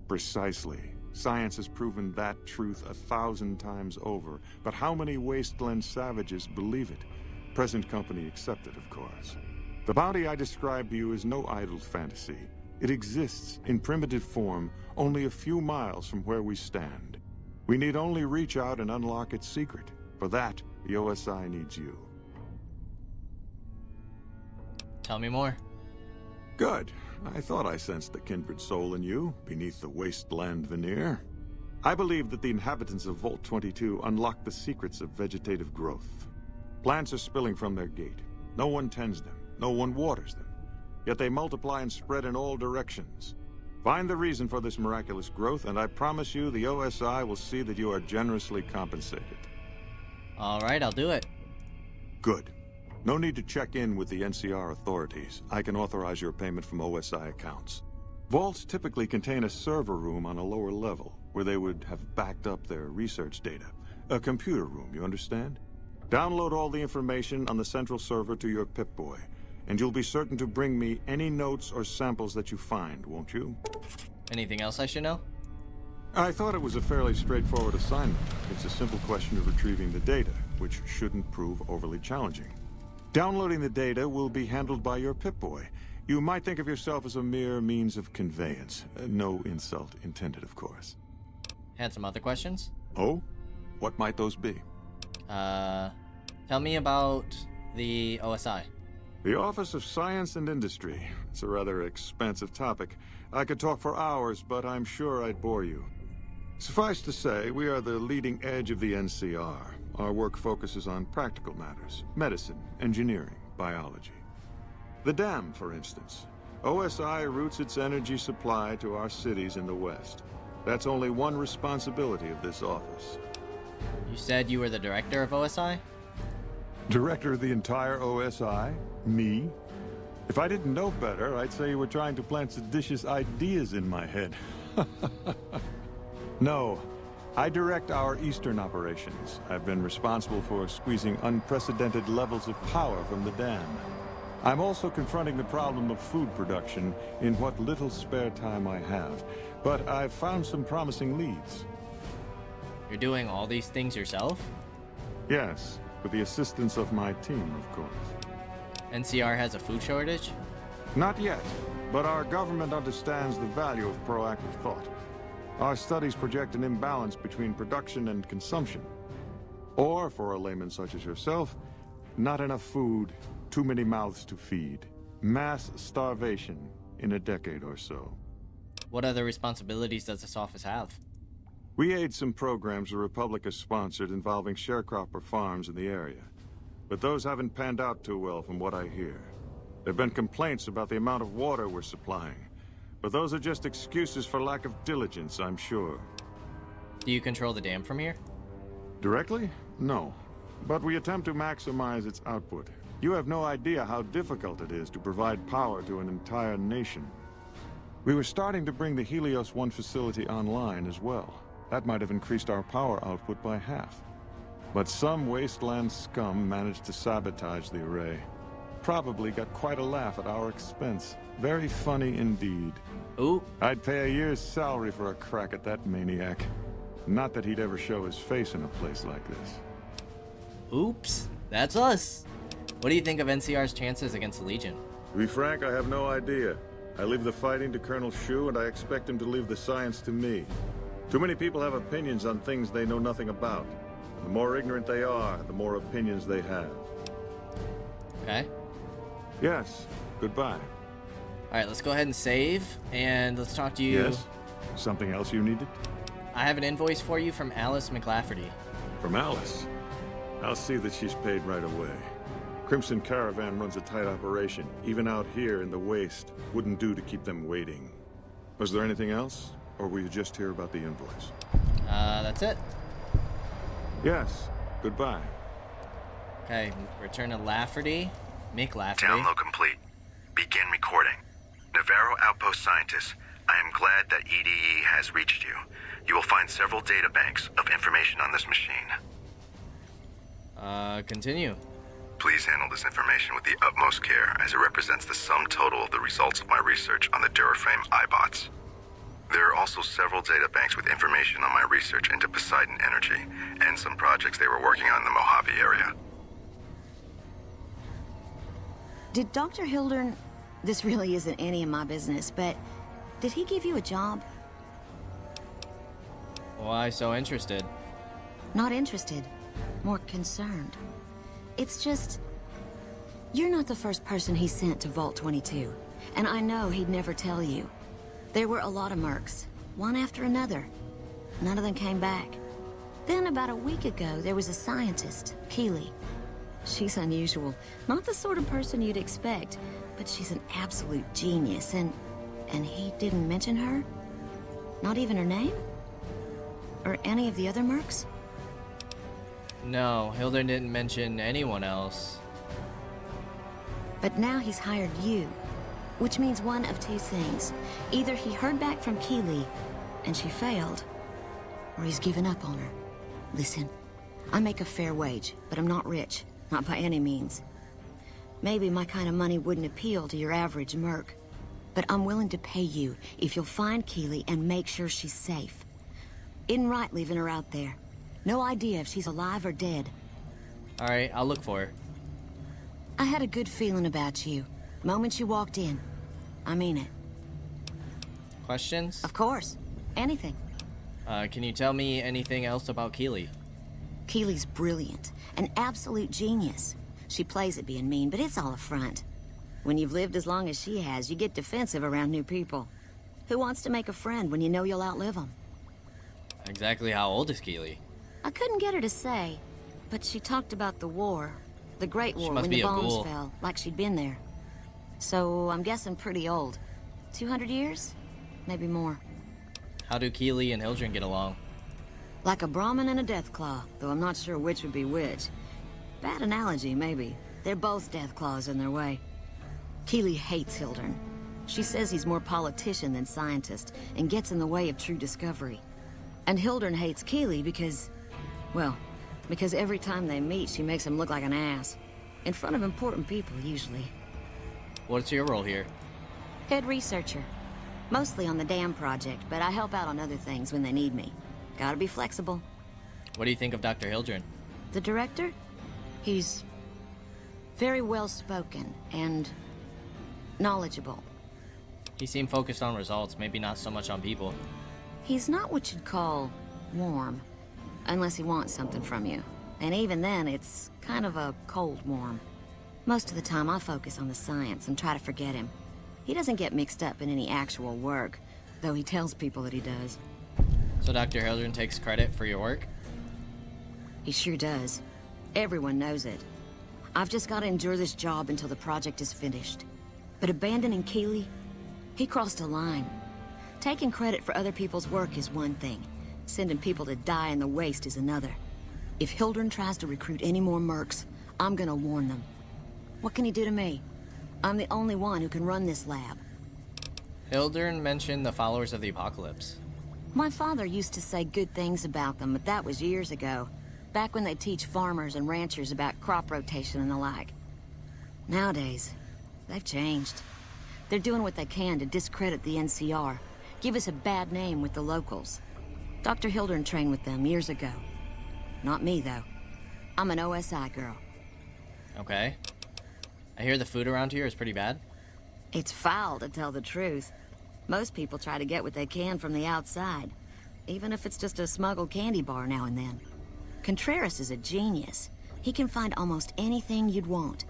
Precisely. Science has proven that truth 1,000 times over. But how many wasteland savages believe it? Present company accepted, of course. The bounty I described to you is no idle fantasy. It exists in primitive form only a few miles from where we stand. We need only reach out and unlock its secret. For that, the OSI needs you. Tell me more. Good. I thought I sensed the kindred soul in you, beneath the wasteland veneer. I believe that the inhabitants of Vault 22 unlock the secrets of vegetative growth. Plants are spilling from their gate. No one tends them. No one waters them. Yet they multiply and spread in all directions. Find the reason for this miraculous growth, and I promise you the OSI will see that you are generously compensated. Alright, I'll do it. Good. No need to check in with the NCR authorities. I can authorize your payment from OSI accounts. Vaults typically contain a server room on a lower level, where they would have backed up their research data. A computer room, you understand? Download all the information on the central server to your Pip-Boy, and you'll be certain to bring me any notes or samples that you find, won't you? Anything else I should know? I thought it was a fairly straightforward assignment. It's a simple question of retrieving the data, which shouldn't prove overly challenging. Downloading the data will be handled by your Pip-Boy. You might think of yourself as a mere means of conveyance. No insult intended, of course. Had some other questions? Oh? What might those be? Tell me about the OSI. The Office of Science and Industry. It's a rather expansive topic. I could talk for hours, but I'm sure I'd bore you. Suffice to say, we are the leading edge of the NCR. Our work focuses on practical matters: medicine, engineering, biology. The dam, for instance. OSI routes its energy supply to our cities in the West. That's only one responsibility of this office. You said you were the director of OSI? Director of the entire OSI? Me? If I didn't know better, I'd say you were trying to plant seditious ideas in my head. No. I direct our eastern operations. I've been responsible for squeezing unprecedented levels of power from the dam. I'm also confronting the problem of food production in what little spare time I have. But I've found some promising leads. You're doing all these things yourself? Yes, with the assistance of my team, of course. NCR has a food shortage? Not yet, but our government understands the value of proactive thought. Our studies project an imbalance between production and consumption. Or, for a layman such as yourself, not enough food, too many mouths to feed. Mass starvation in a decade or so. What other responsibilities does this office have? We aid some programs the Republic has sponsored involving sharecropper farms in the area. But those haven't panned out too well from what I hear. There have been complaints about the amount of water we're supplying. But those are just excuses for lack of diligence, I'm sure. Do you control the dam from here? Directly? No. But we attempt to maximize its output. You have no idea how difficult it is to provide power to an entire nation. We were starting to bring the Helios 1 facility online as well. That might have increased our power output by half. But some wasteland scum managed to sabotage the array. Probably got quite a laugh at our expense. Very funny indeed. Ooh. I'd pay a year's salary for a crack at that maniac. Not that he'd ever show his face in a place like this. Oops. That's us. What do you think of NCR's chances against the Legion? To be frank, I have no idea. I leave the fighting to Colonel Shu, and I expect him to leave the science to me. Too many people have opinions on things they know nothing about. The more ignorant they are, the more opinions they have. Okay. Yes. Goodbye. Alright, let's go ahead and save, and let's talk to you. Yes? Something else you needed? I have an invoice for you from Alice McLafferty. From Alice? I'll see that she's paid right away. Crimson Caravan runs a tight operation. Even out here in the waste, wouldn't do to keep them waiting. Was there anything else? Or were you just here about the invoice? That's it. Yes. Goodbye. Okay, return to Lafferty. Mick Lafferty. Download complete. Begin recording. Navarro Outpost Scientist, I am glad that EDE has reached you. You will find several data banks of information on this machine. Continue. Please handle this information with the utmost care, as it represents the sum total of the results of my research on the Duraframe iBots. There are also several data banks with information on my research into Poseidon Energy, and some projects they were working on in the Mojave area. Did Dr. Hildern... This really isn't any of my business, but... Did he give you a job? Why so interested? Not interested. More concerned. It's just... You're not the first person he sent to Vault 22, and I know he'd never tell you. There were a lot of mercs, one after another. None of them came back. Then about a week ago, there was a scientist, Keeley. She's unusual, not the sort of person you'd expect, but she's an absolute genius, and he didn't mention her? Not even her name? Or any of the other mercs? No, Hildern didn't mention anyone else. But now he's hired you, which means one of two things. Either he heard back from Keeley, and she failed, or he's given up on her. Listen, I make a fair wage, but I'm not rich, not by any means. Maybe my kind of money wouldn't appeal to your average merc, but I'm willing to pay you if you'll find Keeley and make sure she's safe. Isn't right leaving her out there. No idea if she's alive or dead. Alright, I'll look for her. I had a good feeling about you. Moment you walked in. I mean it. Questions? Of course. Anything. Can you tell me anything else about Keeley? Keeley's brilliant. An absolute genius. She plays at being mean, but it's all a front. When you've lived as long as she has, you get defensive around new people. Who wants to make a friend when you know you'll outlive them? Exactly how old is Keeley? I couldn't get her to say, but she talked about the war. The Great War, must when be the a bombs ghoul. fell, like she'd been there. So I'm guessing pretty old. 200 years? Maybe more. How do Keeley and Hildren get along? Like a Brahmin and a Deathclaw, though I'm not sure which would be which. Bad analogy, maybe. They're both Deathclaws in their way. Keeley hates Hildern. She says he's more politician than scientist, and gets in the way of true discovery. And Hildern hates Keeley because... well, because every time they meet, she makes him look like an ass. In front of important people, usually. What's your role here? Head researcher. Mostly on the dam project, but I help out on other things when they need me. Gotta be flexible. What do you think of Dr. Hildren? The director? He's... very well-spoken and... knowledgeable. He seemed focused on results, maybe not so much on people. He's not what you'd call warm, unless he wants something from you. And even then, it's kind of a cold warm. Most of the time, I focus on the science and try to forget him. He doesn't get mixed up in any actual work, though he tells people that he does. So Dr. Hildren takes credit for your work? He sure does. Everyone knows it. I've just got to endure this job until the project is finished. But abandoning Keeley, he crossed a line. Taking credit for other people's work is one thing. Sending people to die in the waste is another. If Hildren tries to recruit any more mercs, I'm gonna warn them. What can he do to me? I'm the only one who can run this lab. Hildern mentioned the followers of the apocalypse. My father used to say good things about them, but that was years ago. Back when they teach farmers and ranchers about crop rotation and the like. Nowadays, they've changed. They're doing what they can to discredit the NCR, give us a bad name with the locals. Dr. Hildern trained with them years ago. Not me, though. I'm an OSI girl. Okay. I hear the food around here is pretty bad. It's foul, to tell the truth. Most people try to get what they can from the outside, even if it's just a smuggled candy bar now and then. Contreras is a genius. He can find almost anything you'd want.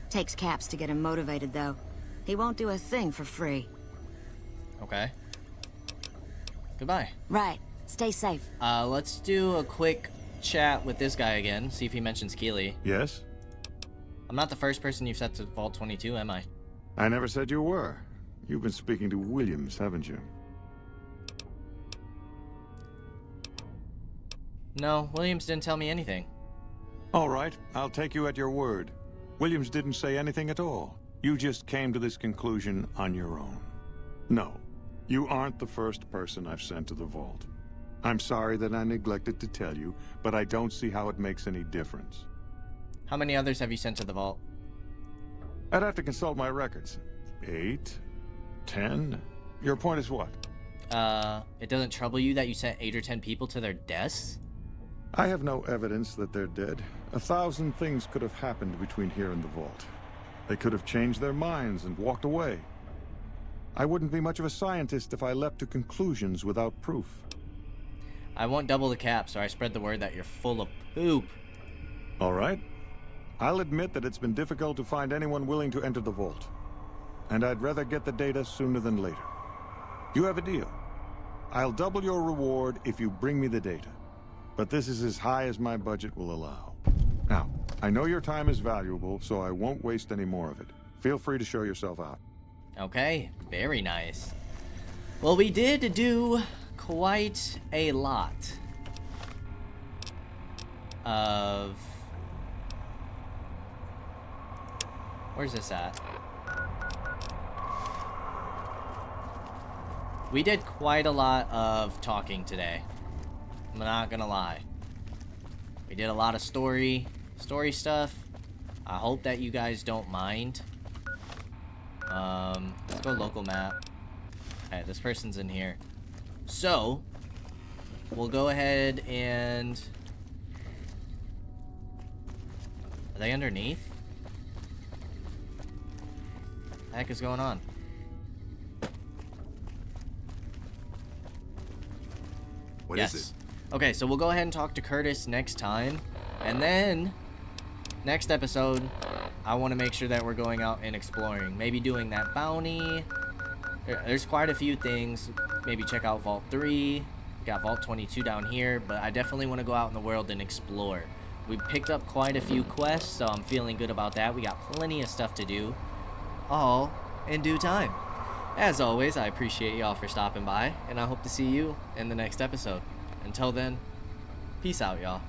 Takes caps to get him motivated, though. He won't do a thing for free. Okay. Goodbye. Right. Stay safe. Let's do a quick chat with this guy again, see if he mentions Keeley. Yes? I'm not the first person you've sent to Vault 22, am I? I never said you were. You've been speaking to Williams, haven't you? No, Williams didn't tell me anything. All right, I'll take you at your word. Williams didn't say anything at all. You just came to this conclusion on your own. No, you aren't the first person I've sent to the vault. I'm sorry that I neglected to tell you, but I don't see how it makes any difference. How many others have you sent to the vault? I'd have to consult my records. 8? 10? Your point is what? It doesn't trouble you that you sent 8 or 10 people to their deaths? I have no evidence that they're dead. 1,000 things could have happened between here and the vault. They could have changed their minds and walked away. I wouldn't be much of a scientist if I leapt to conclusions without proof. I won't double the cap, so I spread the word that you're full of poop. All right. I'll admit that it's been difficult to find anyone willing to enter the vault. And I'd rather get the data sooner than later. You have a deal. I'll double your reward if you bring me the data. But this is as high as my budget will allow. Now, I know your time is valuable, so I won't waste any more of it. Feel free to show yourself out. Okay, very nice. Well, we did do quite a lot of... Where's this at? We did quite a lot of talking today. I'm not gonna lie. We did a lot of story stuff. I hope that you guys don't mind. Let's go local map. Okay, this person's in here. So, we'll go ahead and... Are they underneath? What the heck is going on? What is it? Okay, so we'll go ahead and talk to Curtis next time. And then, next episode, I want to make sure that we're going out and exploring. Maybe doing that bounty. There's quite a few things. Maybe check out Vault 3. We got Vault 22 down here. But I definitely want to go out in the world and explore. We picked up quite a few quests, so I'm feeling good about that. We got plenty of stuff to do. All in due time. As always, I appreciate y'all for stopping by, and I hope to see you in the next episode. Until then, peace out, y'all.